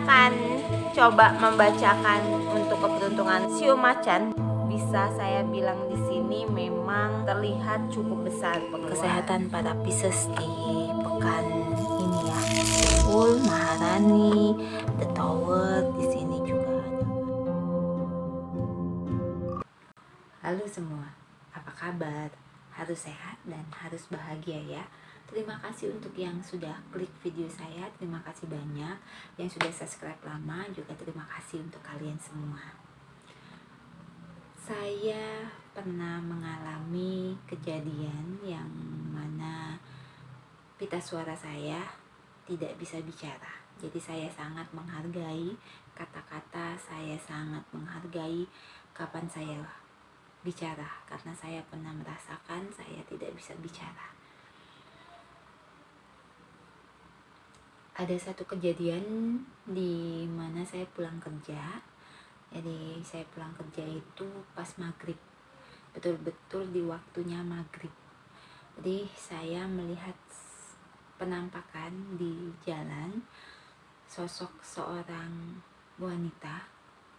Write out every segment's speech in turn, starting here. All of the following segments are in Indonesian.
akan coba membacakan untuk keberuntungan Shio Macan. Bisa saya bilang di sini memang terlihat cukup besar kesehatan para Pisces di pekan ini ya. Full Maharani, The Tower di sini juga ada. Halo semua, apa kabar? Harus sehat dan harus bahagia ya. Terima kasih untuk yang sudah klik video saya, terima kasih banyak. Yang sudah subscribe lama juga terima kasih untuk kalian semua. Saya pernah mengalami kejadian yang mana pita suara saya tidak bisa bicara. Jadi saya sangat menghargai kata-kata, saya sangat menghargai kapan saya bicara, karena saya pernah merasakan saya tidak bisa bicara. Ada satu kejadian di mana saya pulang kerja. Jadi saya pulang kerja itu pas maghrib, betul-betul di waktunya maghrib. Jadi saya melihat penampakan di jalan sosok seorang wanita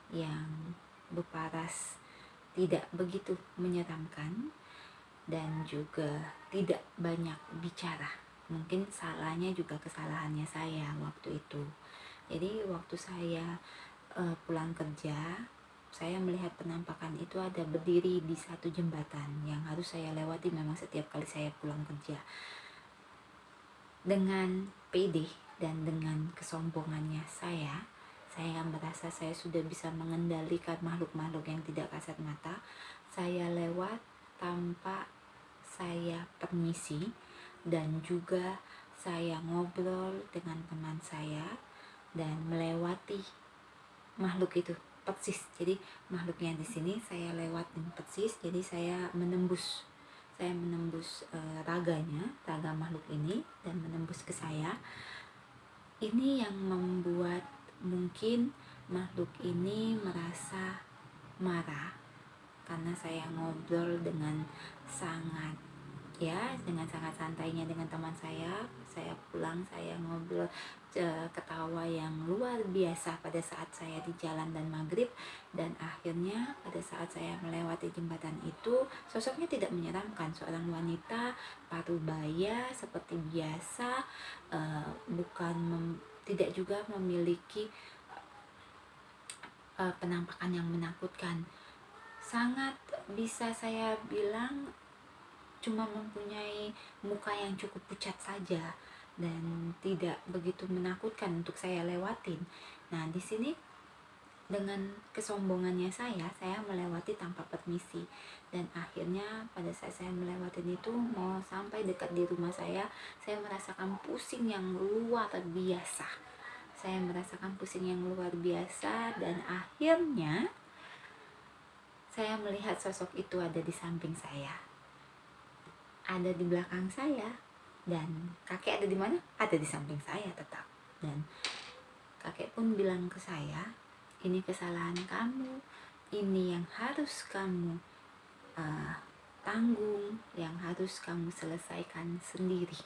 yang berparas tidak begitu menyeramkan dan juga tidak banyak bicara. Mungkin salahnya juga kesalahannya saya waktu itu. Jadi waktu saya pulang kerja, saya melihat penampakan itu ada berdiri di satu jembatan yang harus saya lewati memang setiap kali saya pulang kerja. Dengan pede dan dengan kesombongannya saya merasa saya sudah bisa mengendalikan makhluk-makhluk yang tidak kasat mata. Saya lewat tanpa saya permisi, dan juga saya ngobrol dengan teman saya dan melewati makhluk itu persis. Jadi makhluknya di sini saya lewatin persis. Jadi saya menembus raganya, raga makhluk ini, dan menembus ke saya. Ini yang membuat mungkin makhluk ini merasa marah karena saya ngobrol dengan sangat santainya dengan teman saya. Saya pulang, saya ngobrol ketawa yang luar biasa pada saat saya di jalan dan maghrib. Dan akhirnya pada saat saya melewati jembatan itu, sosoknya tidak menyeramkan, seorang wanita parubaya seperti biasa, tidak juga memiliki penampakan yang menakutkan. Sangat bisa saya bilang cuma mempunyai muka yang cukup pucat saja dan tidak begitu menakutkan untuk saya lewatin. Nah, di sini dengan kesombongannya saya melewati tanpa permisi, dan akhirnya pada saat saya melewati itu mau sampai dekat di rumah saya merasakan pusing yang luar biasa. Dan akhirnya saya melihat sosok itu ada di samping saya, ada di belakang saya, dan kakek ada di mana? Ada di samping saya tetap. Dan kakek pun bilang ke saya, ini kesalahan kamu, ini yang harus kamu tanggung, yang harus kamu selesaikan sendiri,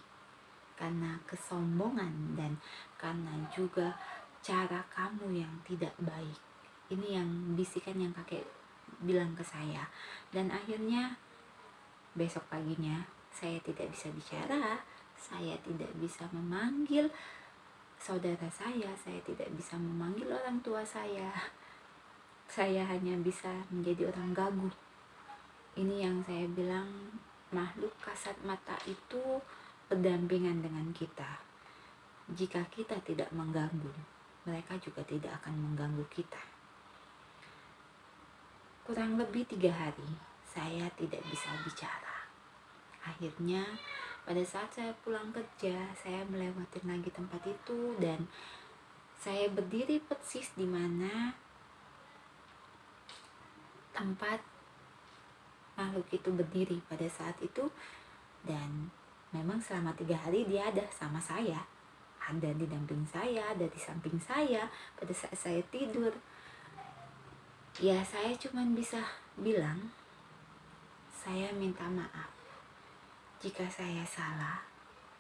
karena kesombongan dan karena juga cara kamu yang tidak baik. Ini yang bisikan yang kakek bilang ke saya. Dan akhirnya besok paginya saya tidak bisa bicara, saya tidak bisa memanggil saudara saya tidak bisa memanggil orang tua saya hanya bisa menjadi orang gagu. Ini yang saya bilang, makhluk kasat mata itu berdampingan dengan kita. Jika kita tidak mengganggu, mereka juga tidak akan mengganggu kita. Kurang lebih 3 hari saya tidak bisa bicara. Akhirnya pada saat saya pulang kerja, saya melewati lagi tempat itu, dan saya berdiri persis di mana tempat makhluk itu berdiri pada saat itu. Dan memang selama 3 hari dia ada sama saya, ada di damping saya, ada di samping saya pada saat saya tidur. Ya, saya cuma bisa bilang, saya minta maaf jika saya salah,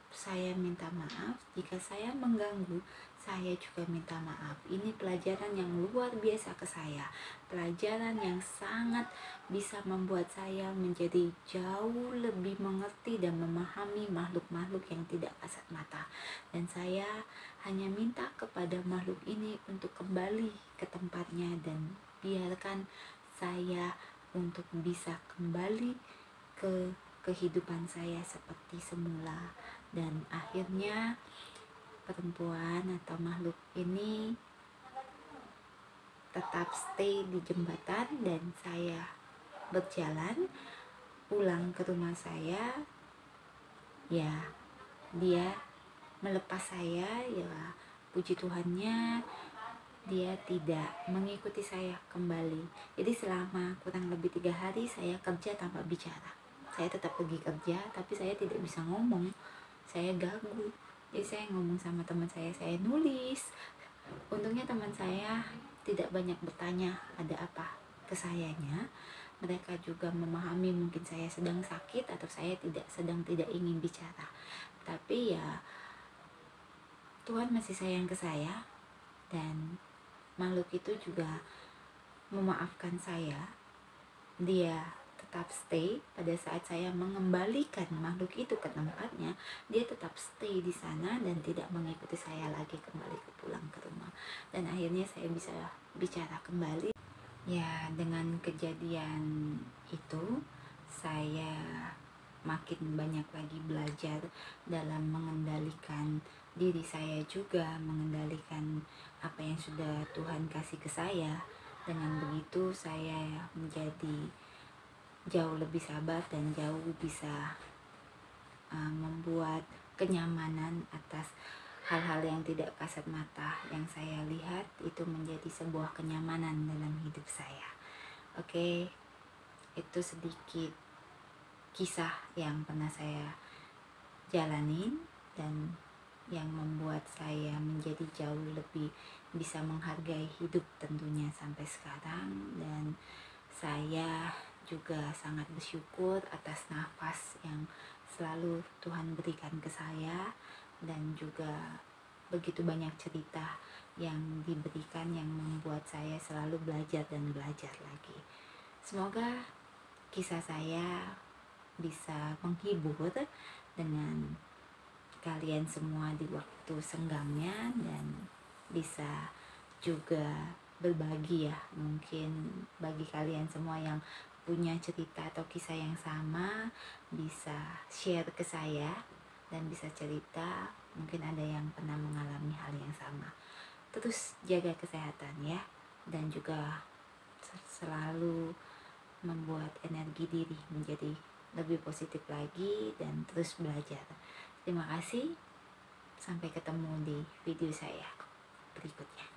saya minta maaf jika saya mengganggu, saya juga minta maaf. Ini pelajaran yang luar biasa ke saya, pelajaran yang sangat bisa membuat saya menjadi jauh lebih mengerti dan memahami makhluk-makhluk yang tidak kasat mata. Dan saya hanya minta kepada makhluk ini untuk kembali ke tempatnya, dan biarkan saya untuk bisa kembali ke kehidupan saya seperti semula. Dan akhirnya perempuan atau makhluk ini tetap stay di jembatan, dan saya berjalan pulang ke rumah saya. Ya, dia melepas saya, ya puji Tuhannya dia tidak mengikuti saya kembali. Jadi selama kurang lebih 3 hari saya kerja tanpa bicara. Saya tetap pergi kerja, tapi saya tidak bisa ngomong, saya ganggu. Jadi saya ngomong sama teman saya nulis. Untungnya teman saya tidak banyak bertanya ada apa ke sayanya. Mereka juga memahami mungkin saya sedang sakit atau saya tidak ingin bicara. Tapi ya Tuhan masih sayang ke saya, dan makhluk itu juga memaafkan saya. Dia tetap stay pada saat saya mengembalikan makhluk itu ke tempatnya. Dia tetap stay di sana dan tidak mengikuti saya lagi kembali ke pulang ke rumah. Dan akhirnya saya bisa bicara kembali. Ya, dengan kejadian itu saya makin banyak lagi belajar dalam mengendalikan diri saya, juga mengendalikan apa yang sudah Tuhan kasih ke saya. Dengan begitu saya menjadi jauh lebih sabar dan jauh bisa membuat kenyamanan atas hal-hal yang tidak kasat mata yang saya lihat. Itu menjadi sebuah kenyamanan dalam hidup saya. Oke, itu sedikit kisah yang pernah saya jalanin dan yang membuat saya menjadi jauh lebih bisa menghargai hidup tentunya sampai sekarang. Dan saya juga sangat bersyukur atas nafas yang selalu Tuhan berikan ke saya, dan juga begitu banyak cerita yang diberikan yang membuat saya selalu belajar dan belajar lagi. Semoga kisah saya bisa menghibur dengan kalian semua di waktu senggangnya, dan bisa juga berbagi ya, mungkin bagi kalian semua yang punya cerita atau kisah yang sama bisa share ke saya dan bisa cerita. Mungkin ada yang pernah mengalami hal yang sama. Terus jaga kesehatan ya, dan juga selalu membuat energi diri menjadi lebih positif lagi dan terus belajar. Terima kasih, sampai ketemu di video saya berikutnya.